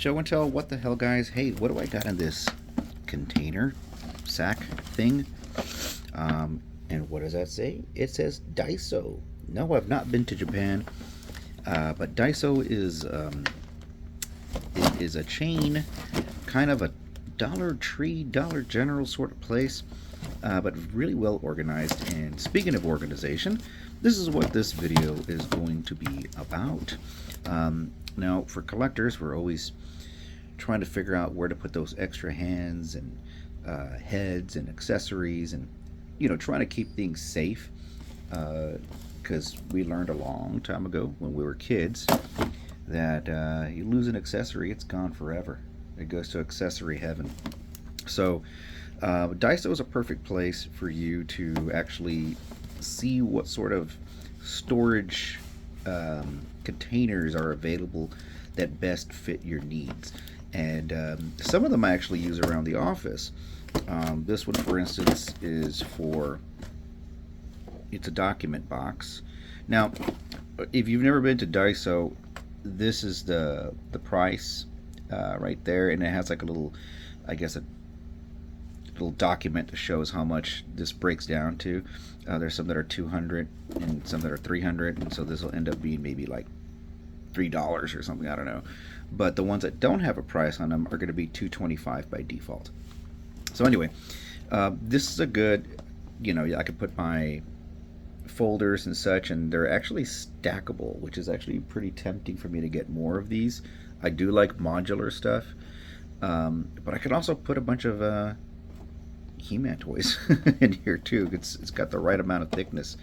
Show and tell. What the hell, guys? Hey, what do I got in this container sack thing? And what does that say? It says Daiyso. No, I've not been to Japan, but Daiyso is a chain, kind of a Dollar Tree, Dollar General sort of place, but really well organized. And speaking of organization, this is what this video is going to be about. Now, for collectors, we're always trying to figure out where to put those extra hands and heads and accessories, and trying to keep things safe, because we learned a long time ago when we were kids that you lose an accessory, it's gone forever. It goes to accessory heaven. So Daiyso is a perfect place for you to actually see what sort of storage containers are available that best fit your needs. And some of them I actually use around the office. This one, for instance, it's a document box. Now, if you've never been to Daiyso, this is the price right there, and it has like a little, I guess, a little document that shows how much this breaks down to. There's some that are 200 and some that are 300, and so this will end up being maybe like $3 or something, I don't know. But the ones that don't have a price on them are going to be $2.25 by default. So anyway, this is a good, I could put my folders and such, and they're actually stackable, which is actually pretty tempting for me to get more of these. I do like modular stuff, but I could also put a bunch of He-Man toys in here too. It's got the right amount of thickness.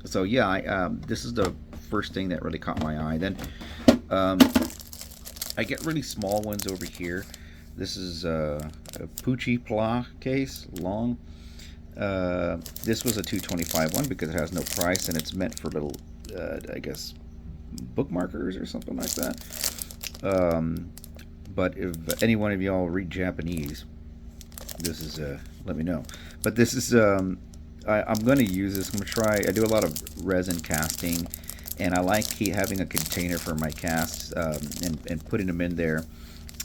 So yeah, this is the first thing that really caught my eye. Then I get really small ones over here. This is a Pucci Pla case, long. This was a $2.25 one because it has no price, and it's meant for little, I guess, bookmarkers or something like that. But if any one of y'all read Japanese, this is let me know. But this is I'm going to use this. I'm going to try. I do a lot of resin casting, and I like having a container for my casts, and putting them in there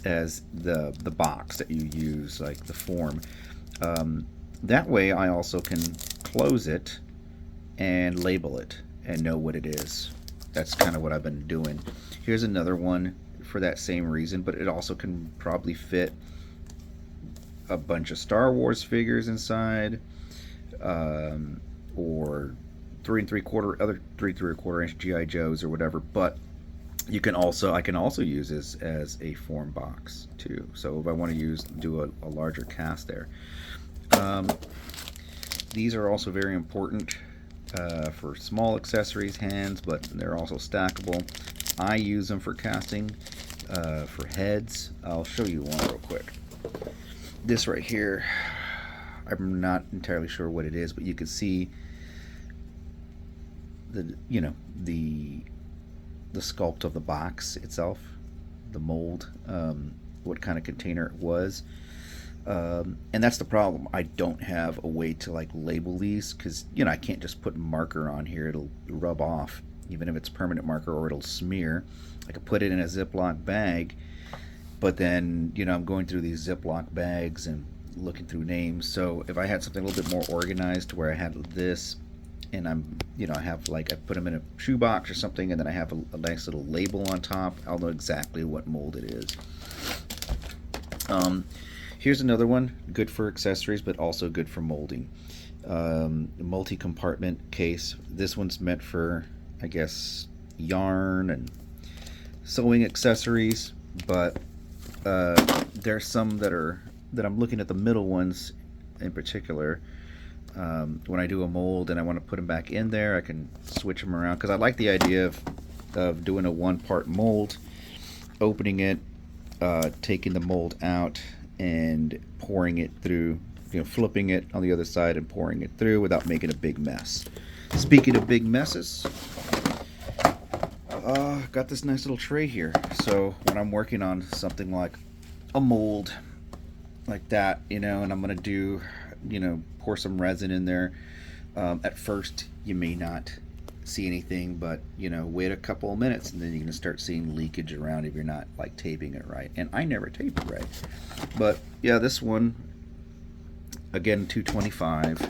as the box that you use, like the form. That way I also can close it and label it and know what it is. That's kind of what I've been doing. Here's another one for that same reason, but it also can probably fit a bunch of Star Wars figures inside, or 3 3/4 other 3 3/4 inch GI Joes or whatever. But I can also use this as a form box too. So if I want to do a larger cast there. These are also very important for small accessories, hands, but they're also stackable. I use them for casting, for heads. I'll show you one real quick. This right here, I'm not entirely sure what it is, but you can see the sculpt of the box itself, the mold, what kind of container it was. And that's the problem. I don't have a way to like label these, because I can't just put marker on here. It'll rub off, even if it's permanent marker, or it'll smear. I could put it in a Ziploc bag, but then I'm going through these Ziploc bags and looking through names. So if I had something a little bit more organized, where I had this, and I have I put them in a shoebox or something, and then I have a nice little label on top, I'll know exactly what mold it is. Here's another one, good for accessories, but also good for molding. Multi-compartment case. This one's meant for, I guess, yarn and sewing accessories, but there's some that I'm looking at, the middle ones in particular. When I do a mold and I want to put them back in there, I can switch them around, because I like the idea of doing a one-part mold, opening it, taking the mold out, and pouring it through, flipping it on the other side and pouring it through without making a big mess. Speaking of big messes, got this nice little tray here. So when I'm working on something like a mold like that, and I'm going to do, pour some resin in there, at first you may not see anything, but you know, wait a couple of minutes and then you're gonna start seeing leakage around if you're not like taping it right. And I never tape it right. But yeah, this one again, 225.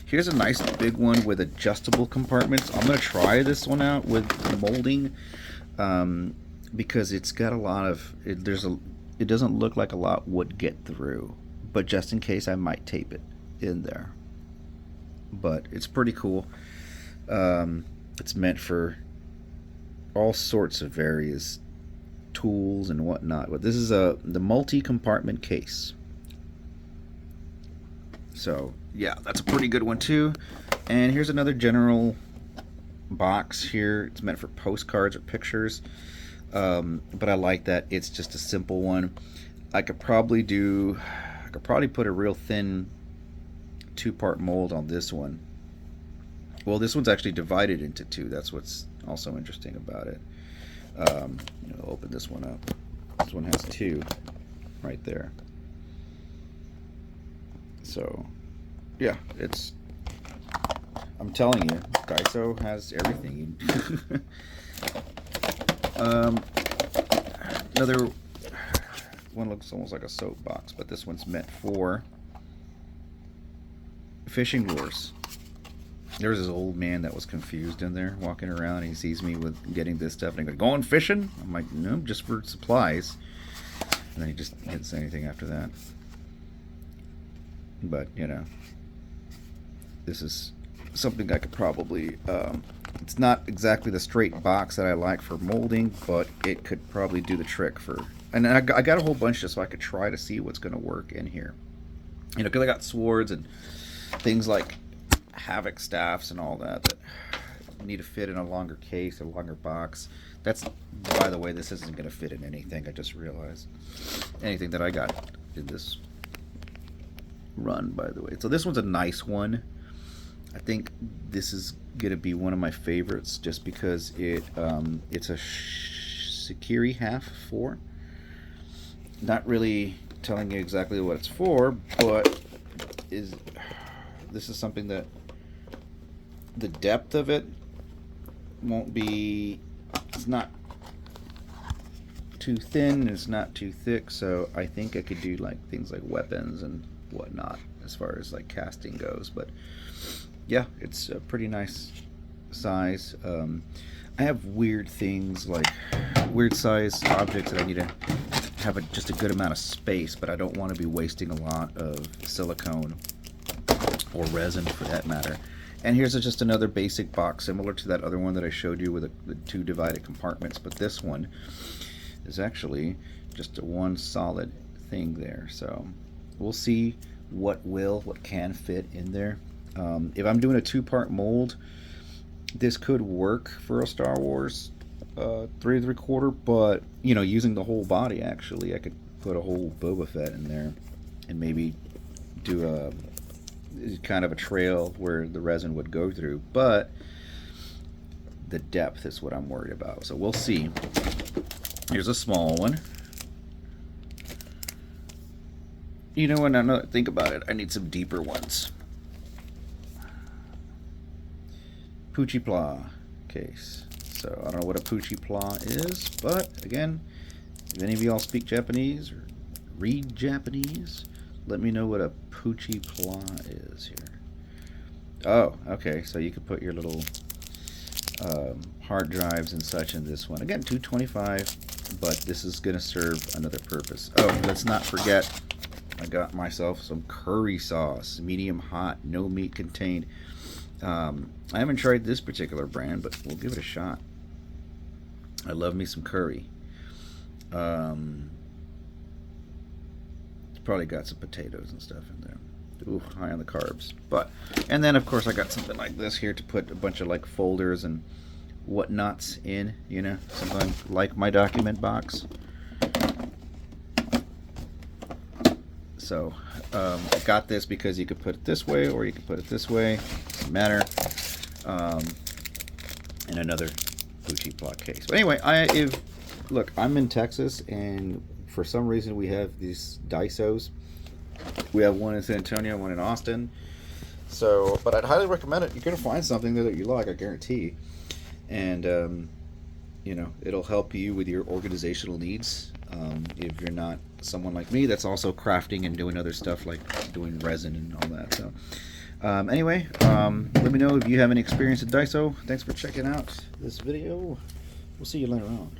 Here's a nice big one with adjustable compartments. I'm gonna try this one out with the molding because it's got a lot of it doesn't look like a lot would get through, but just in case I might tape it in there. But it's pretty cool. It's meant for all sorts of various tools and whatnot. But this is the multi-compartment case. So yeah, that's a pretty good one too. And here's another general box here. It's meant for postcards or pictures. But I like that it's just a simple one. I could probably put a real thin two-part mold on this one. Well, this one's actually divided into two. That's what's also interesting about it. Open this one up. This one has two right there. So, yeah, I'm telling you, Daiyso has everything. Another one looks almost like a soap box, but this one's meant for fishing lures. There was this old man that was confused in there walking around. He sees me with getting this stuff and he goes, "Going fishing?" I'm like, "No, just for supplies." And then he just didn't say anything after that. But you know, this is something I could probably it's not exactly the straight box that I like for molding, but it could probably do the trick for, and I got a whole bunch just so I could try to see what's going to work in here, you know, because I got swords and things like havoc staffs and all that need to fit in a longer case, a longer box. That's, by the way, this isn't going to fit in anything. I just realized anything that I got in this run, by the way. So this one's a nice one. I think this is gonna be one of my favorites just because it's a Sekiri half 4. Not really telling you exactly what it's for, but this is something that the depth of it won't be, it's not too thin, it's not too thick, so I think I could do like things like weapons and whatnot as far as like casting goes. But yeah, it's a pretty nice size. I have weird things like weird size objects that I need to have just a good amount of space, but I don't want to be wasting a lot of silicone or resin for that matter. And here's just another basic box similar to that other one that I showed you with the two divided compartments, but this one is actually just a one solid thing there. So we'll see what can fit in there. If I'm doing a two-part mold, this could work for a Star Wars 3 3/4, but you know, using the whole body, actually I could put a whole Boba Fett in there and maybe do a kind of a trail where the resin would go through, but the depth is what I'm worried about. So we'll see. Here's a small one. You know, when I think about it, I need some deeper ones. Poochie Pla case. So I don't know what a Poochie Pla is, but again, if any of y'all speak Japanese or read Japanese, let me know what a Poochie Pla is here. Oh, okay, so you could put your little hard drives and such in this one. Again, 225, but this is going to serve another purpose. Oh, let's not forget, I got myself some curry sauce, medium hot, no meat contained. I haven't tried this particular brand, but we'll give it a shot. I love me some curry. Probably got some potatoes and stuff in there. Ooh, high on the carbs. But, and then of course I got something like this here to put a bunch of like folders and whatnots in, you know, something like my document box. So I got this because you could put it this way or you could put it this way, doesn't matter. And another Poochie Pla case. But anyway, look, I'm in Texas, and for some reason we have these Daiysos. We have one in San Antonio, one in Austin. So, but I'd highly recommend it. You're gonna find something there that you like, I guarantee. And you know, it'll help you with your organizational needs. If you're not someone like me that's also crafting and doing other stuff like doing resin and all that. So anyway, let me know if you have any experience with Daiyso. Thanks for checking out this video. We'll see you later on.